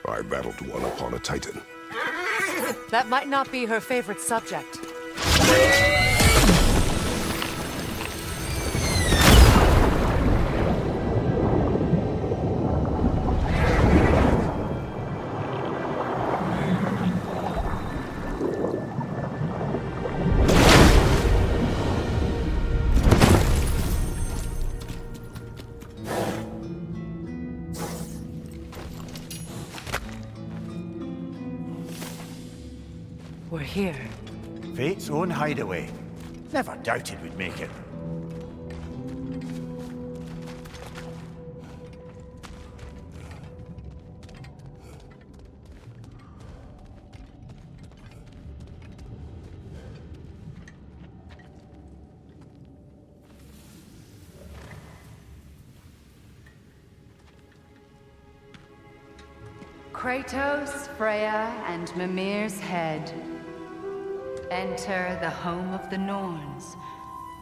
Speaker 5: I battled one upon a titan.
Speaker 4: That might not be her favorite subject. We're here.
Speaker 3: Fate's own hideaway. Never doubted we'd make it.
Speaker 10: Kratos, Freya, and Mimir's head. Enter the home of the Norns,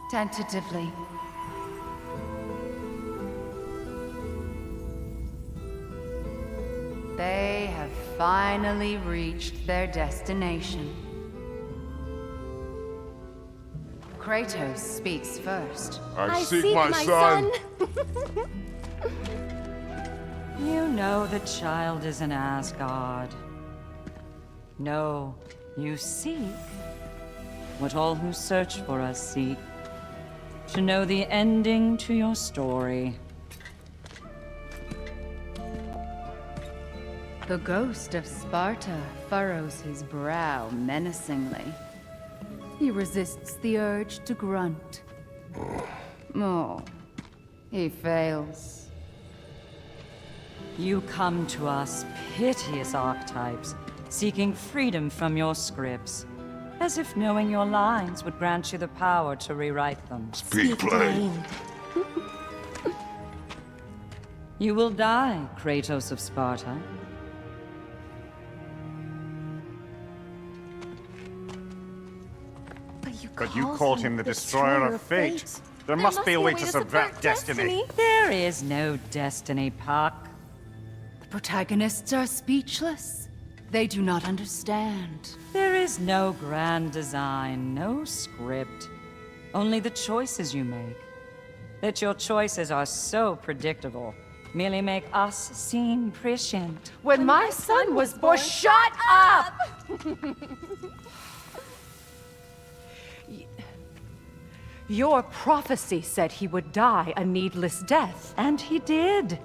Speaker 10: tentatively. They have finally reached their destination. Kratos speaks first.
Speaker 5: I seek my son.
Speaker 11: You know the child is in Asgard. No, you seek what all who search for us seek. To know the ending to your story.
Speaker 10: The ghost of Sparta furrows his brow menacingly. He resists the urge to grunt. Oh, he fails.
Speaker 11: You come to us, piteous archetypes, seeking freedom from your scripts. As if knowing your lines would grant you the power to rewrite them.
Speaker 5: Speak plain.
Speaker 11: You will die, Kratos of Sparta.
Speaker 3: But you called him the destroyer of fate. There must be a way to subvert destiny.
Speaker 11: There is no destiny, Puck.
Speaker 10: The protagonists are speechless. They do not understand.
Speaker 11: There is no grand design, no script. Only the choices you make. That your choices are so predictable merely make us seem prescient.
Speaker 4: When my son was born...
Speaker 7: Shut up!
Speaker 4: Your prophecy said he would die a needless death.
Speaker 11: And he did.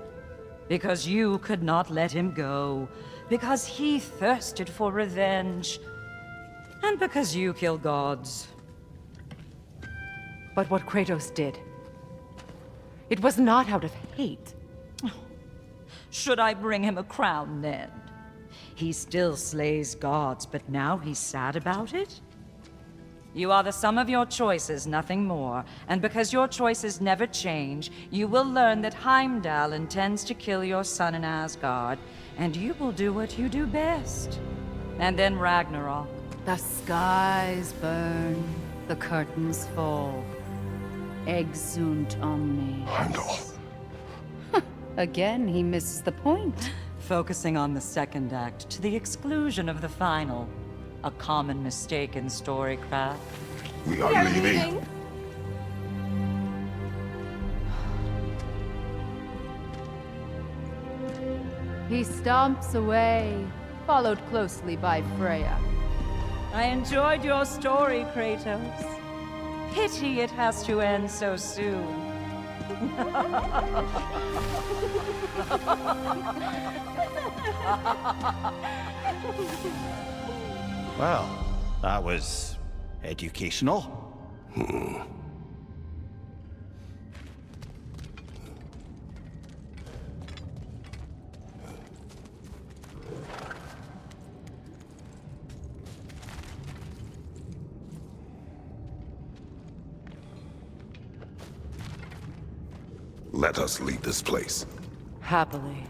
Speaker 11: Because you could not let him go. Because he thirsted for revenge. And because you kill gods.
Speaker 4: But what Kratos did, it was not out of hate.
Speaker 11: Should I bring him a crown then? He still slays gods, but now he's sad about it? You are the sum of your choices, nothing more. And because your choices never change, you will learn that Heimdall intends to kill your son in Asgard, and you will do what you do best. And then Ragnarok.
Speaker 10: The skies burn, the curtains fall. Exunt omnes.
Speaker 5: Heimdall.
Speaker 10: Again, he misses the point.
Speaker 11: Focusing on the second act to the exclusion of the final. A common mistake in storycraft.
Speaker 5: We are leaving.
Speaker 10: He stomps away, followed closely by Freya.
Speaker 11: I enjoyed your story, Kratos. Pity it has to end so soon.
Speaker 3: Well, that was educational.
Speaker 5: Let us leave this place.
Speaker 4: Happily.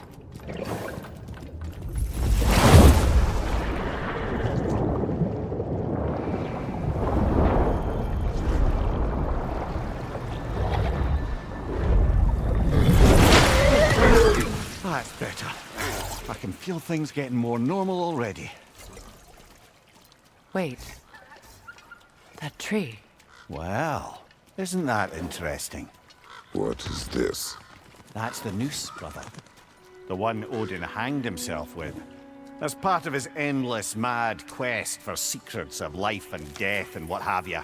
Speaker 3: That's better. I can feel things getting more normal already.
Speaker 4: Wait. That tree.
Speaker 3: Well, isn't that interesting?
Speaker 5: What is this?
Speaker 3: That's the noose, brother. The one Odin hanged himself with. As part of his endless, mad quest for secrets of life and death and what have you.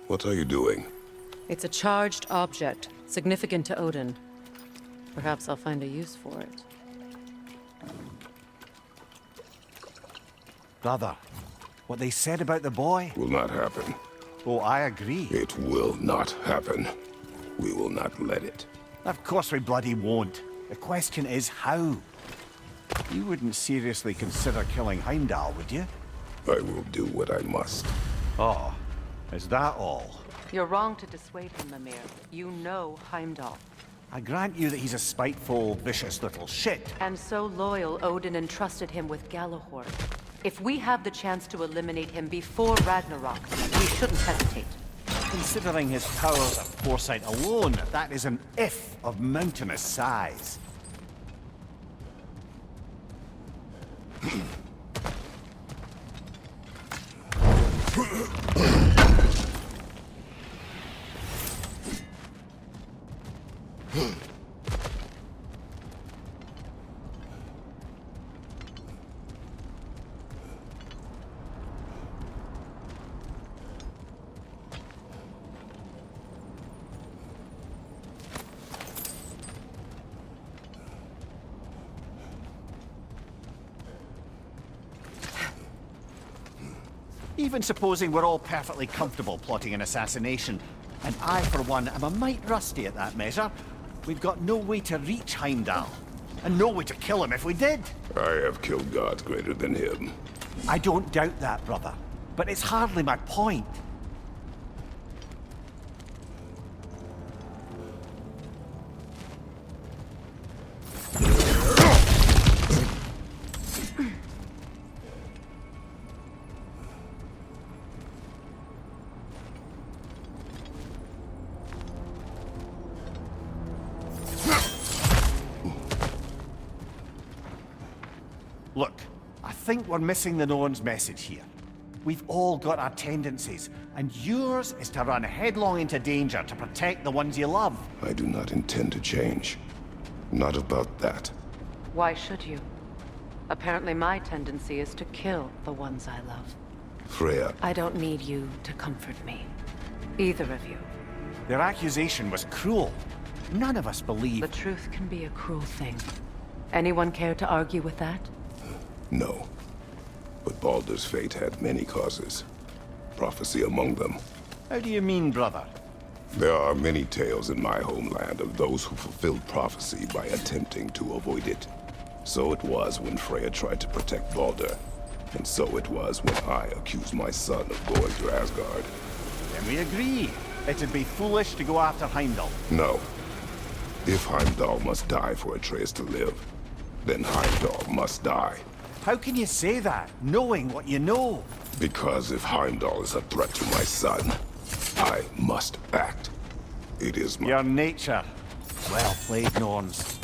Speaker 5: What are you doing?
Speaker 4: It's a charged object, significant to Odin. Perhaps I'll find a use for it.
Speaker 3: Brother, what they said about the boy?
Speaker 5: Will not happen.
Speaker 3: Oh, I agree.
Speaker 5: It will not happen. We will not let it.
Speaker 3: Of course we bloody won't. The question is how. You wouldn't seriously consider killing Heimdall, would you?
Speaker 5: I will do what I must.
Speaker 3: Oh, is that all?
Speaker 4: You're wrong to dissuade him, Mimir. You know Heimdall.
Speaker 3: I grant you that he's a spiteful, vicious little shit.
Speaker 4: And so loyal, Odin entrusted him with Galahorn. If we have the chance to eliminate him before Ragnarok, we shouldn't hesitate.
Speaker 3: Considering his powers of foresight alone, that is an if of mountainous size. Even supposing we're all perfectly comfortable plotting an assassination, and I, for one, am a mite rusty at that measure, we've got no way to reach Heimdall, and no way to kill him if we did.
Speaker 5: I have killed gods greater than him.
Speaker 3: I don't doubt that, brother, but it's hardly my point. Look, I think we're missing the Norn's message here. We've all got our tendencies, and yours is to run headlong into danger to protect the ones you love.
Speaker 5: I do not intend to change. Not about that.
Speaker 4: Why should you? Apparently my tendency is to kill the ones I love.
Speaker 5: Freya.
Speaker 4: I don't need you to comfort me. Either of you.
Speaker 3: Their accusation was cruel. None of us believe.
Speaker 4: The truth can be a cruel thing. Anyone care to argue with that?
Speaker 5: No. But Baldur's fate had many causes. Prophecy among them.
Speaker 3: How do you mean, brother?
Speaker 5: There are many tales in my homeland of those who fulfilled prophecy by attempting to avoid it. So it was when Freya tried to protect Baldur. And so it was when I accused my son of going to Asgard.
Speaker 3: Then we agree. It'd be foolish to go after Heimdall.
Speaker 5: No. If Heimdall must die for Atreus to live, then Heimdall must die.
Speaker 3: How can you say that, knowing what you know?
Speaker 5: Because if Heimdall is a threat to my son, I must act. It is my...
Speaker 3: Your nature. Well played, Norns.